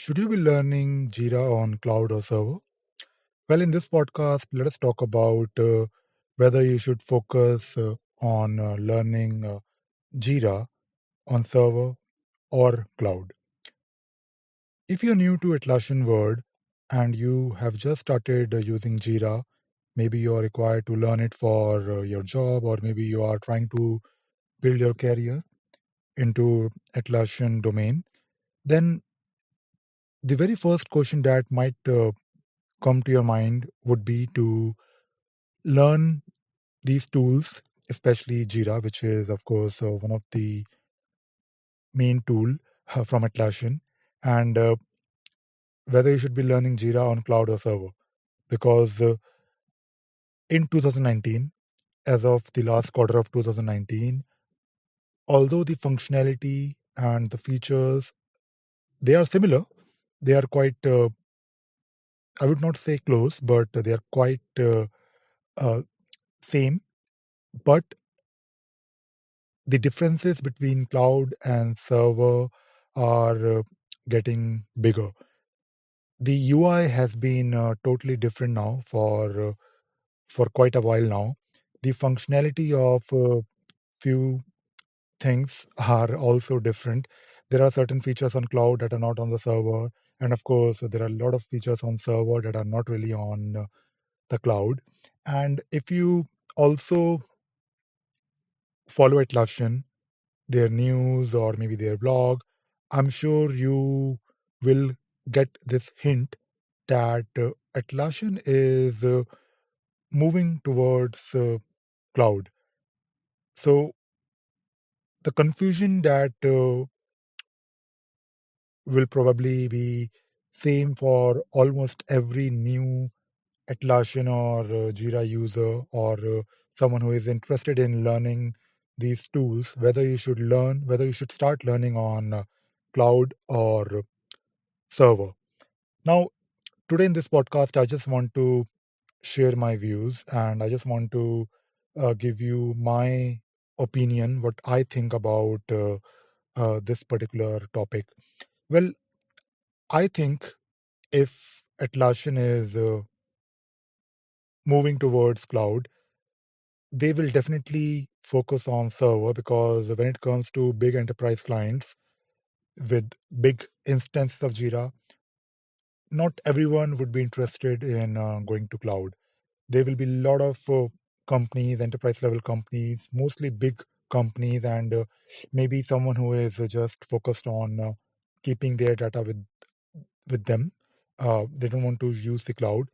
Should you be learning Jira on cloud or server? Well, in this podcast, let us talk about whether you should focus on learning Jira on server or cloud. If you're new to Atlassian Word and you have just started using Jira, maybe you're required to learn it for your job, or maybe you are trying to build your career into Atlassian domain, then the very first question that might come to your mind would be to learn these tools, especially Jira, which is, of course, one of the main tool from Atlassian, and whether you should be learning Jira on cloud or server. Because in 2019, as of the last quarter of 2019, although the functionality and the features, they are similar, they are quite, I would not say close, but they are quite uh, same. But the differences between cloud and server are getting bigger. The UI has been totally different now for quite a while now. The functionality of few things are also different. There are certain features on cloud that are not on the server, and of course, there are a lot of features on server that are not really on the cloud. And if you also follow Atlassian, their news or maybe their blog, I'm sure you will get this hint that Atlassian is moving towards cloud. So the confusion that will probably be same for almost every new Atlassian or Jira user or someone who is interested in learning these tools, whether you should start learning on cloud or server. Now, today in this podcast, I just want to share my views and I just want to give you my opinion, what I think about this particular topic. Well, I think if Atlassian is moving towards cloud, they will definitely focus on server because when it comes to big enterprise clients with big instances of Jira, not everyone would be interested in going to cloud. There will be a lot of companies, enterprise level companies, mostly big companies, and maybe someone who is just focused on keeping their data with them. They don't want to use the cloud.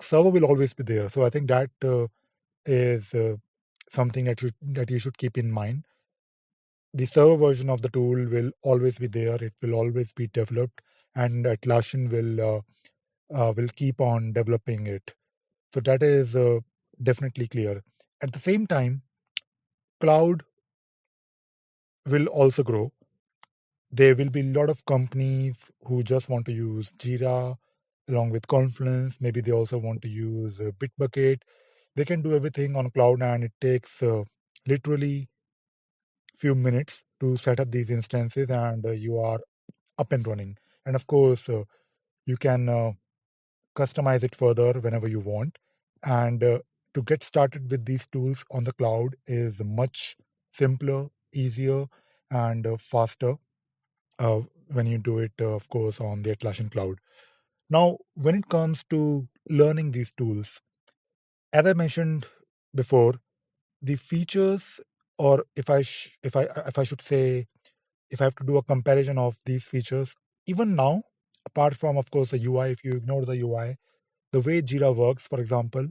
Server will always be there, so I think that is something that you should keep in mind. The server version of the tool will always be there. It will always be developed, and Atlassian will keep on developing it. So that is definitely clear. At the same time, cloud will also grow. There will be a lot of companies who just want to use Jira along with Confluence. Maybe they also want to use Bitbucket. They can do everything on cloud, and it takes literally few minutes to set up these instances, and you are up and running. And of course, you can customize it further whenever you want. And to get started with these tools on the cloud is much simpler, easier, and faster uh, when you do it, of course, on the Atlassian cloud. Now, when it comes to learning these tools, as I mentioned before, the features, or if I should say, if I have to do a comparison of these features, even now, apart from of course the UI, if you ignore the UI, the way Jira works, for example,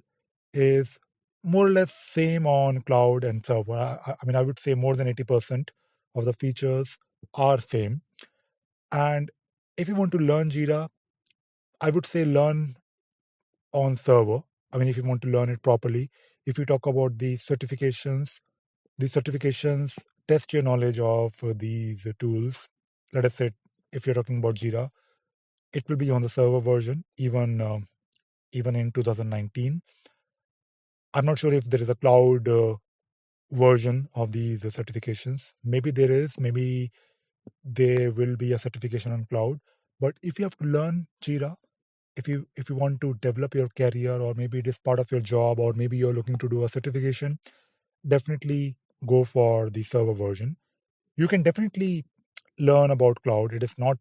is more or less same on cloud and server. I mean, I would say more than 80% of the features are same. And if you want to learn Jira, I would say learn on server. I mean, if you want to learn it properly, if you talk about the certifications test your knowledge of these tools. Let us say, if you're talking about Jira, it will be on the server version, even in 2019. I'm not sure if there is a cloud version of these certifications. Maybe there is. Maybe there will be a certification on cloud. But if you have to learn Jira, if you want to develop your career, or maybe it is part of your job, or maybe you're looking to do a certification, definitely go for the server version. You can definitely learn about cloud. It is not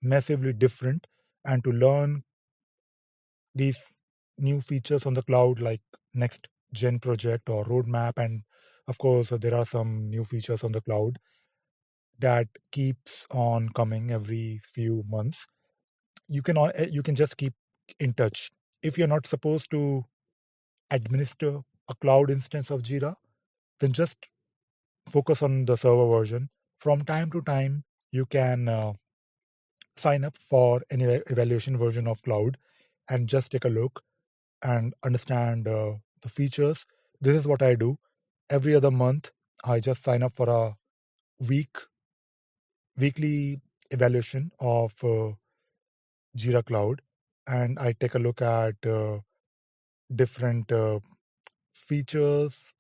massively different. And to learn these new features on the cloud, like next gen project or roadmap, and of course there are some new features on the cloud that keeps on coming every few months. You can just keep in touch. If you're not supposed to administer a cloud instance of Jira, then just focus on the server version. From time to time, you can sign up for any evaluation version of cloud and just take a look and understand the features. This is what I do. Every other month, I just sign up for a weekly evaluation of Jira Cloud, and I take a look at different features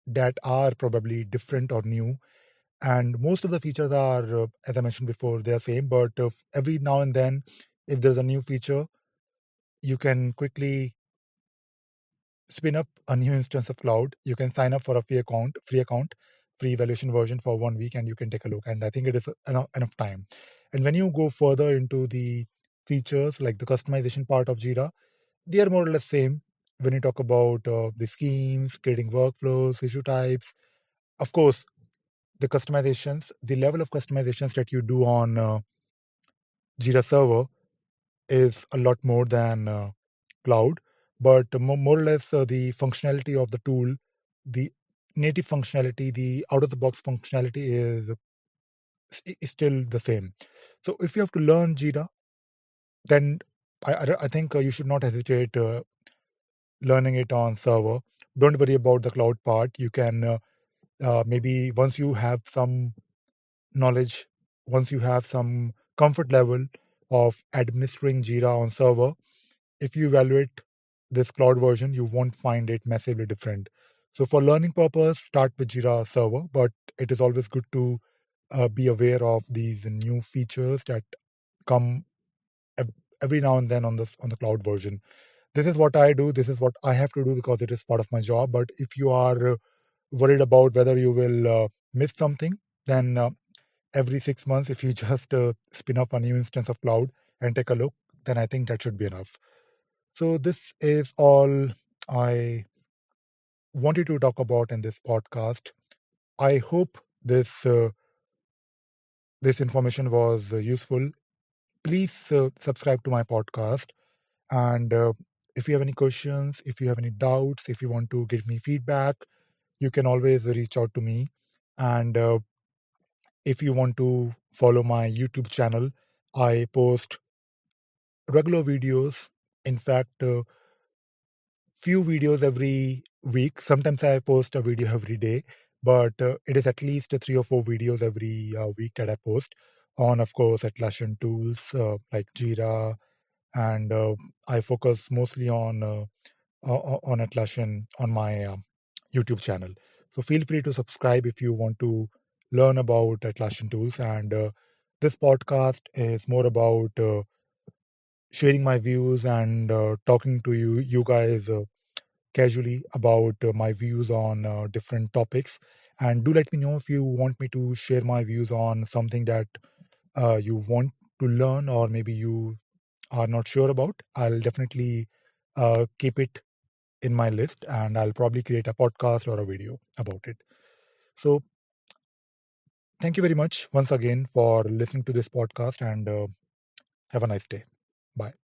that are probably different or new. And most of the features are, as I mentioned before, they are same. But every now and then, if there's a new feature, you can quickly spin up a new instance of cloud. You can sign up for a free evaluation version for 1 week, and you can take a look. And I think it is enough time. And when you go further into the features, like the customization part of Jira, they are more or less same. When you talk about the schemes, creating workflows, issue types, of course, the level of customizations that you do on Jira Server is a lot more than cloud, but more or less the functionality of the tool, the native functionality, the out of the box functionality is still the same. So if you have to learn Jira, then I think you should not hesitate learning it on server. Don't worry about the cloud part. You can maybe once you have some knowledge, once you have some comfort level of administering Jira on server, if you evaluate this cloud version, you won't find it massively different. So for learning purpose, start with Jira Server, but it is always good to be aware of these new features that come every now and then on the cloud version. This is what I do. This is what I have to do because it is part of my job. But if you are worried about whether you will miss something, then every 6 months, if you just spin up a new instance of cloud and take a look, then I think that should be enough. So this is all I wanted to talk about in this podcast. I hope this information was useful. Please subscribe to my podcast, and if you have any questions, if you have any doubts, if you want to give me feedback, you can always reach out to me. And if you want to follow my YouTube channel, I post regular videos. In fact, few videos every week. Sometimes I post a video every day, but it is at least 3 or 4 videos every week that I post on, of course, Atlassian tools like Jira, and I focus mostly on Atlassian on my YouTube channel. So feel free to subscribe if you want to learn about Atlassian tools. And this podcast is more about sharing my views and talking to you guys casually about my views on different topics. And do let me know if you want me to share my views on something that you want to learn, or maybe you are not sure about. I'll definitely keep it in my list, and I'll probably create a podcast or a video about it. So thank you very much once again for listening to this podcast, and have a nice day. Bye.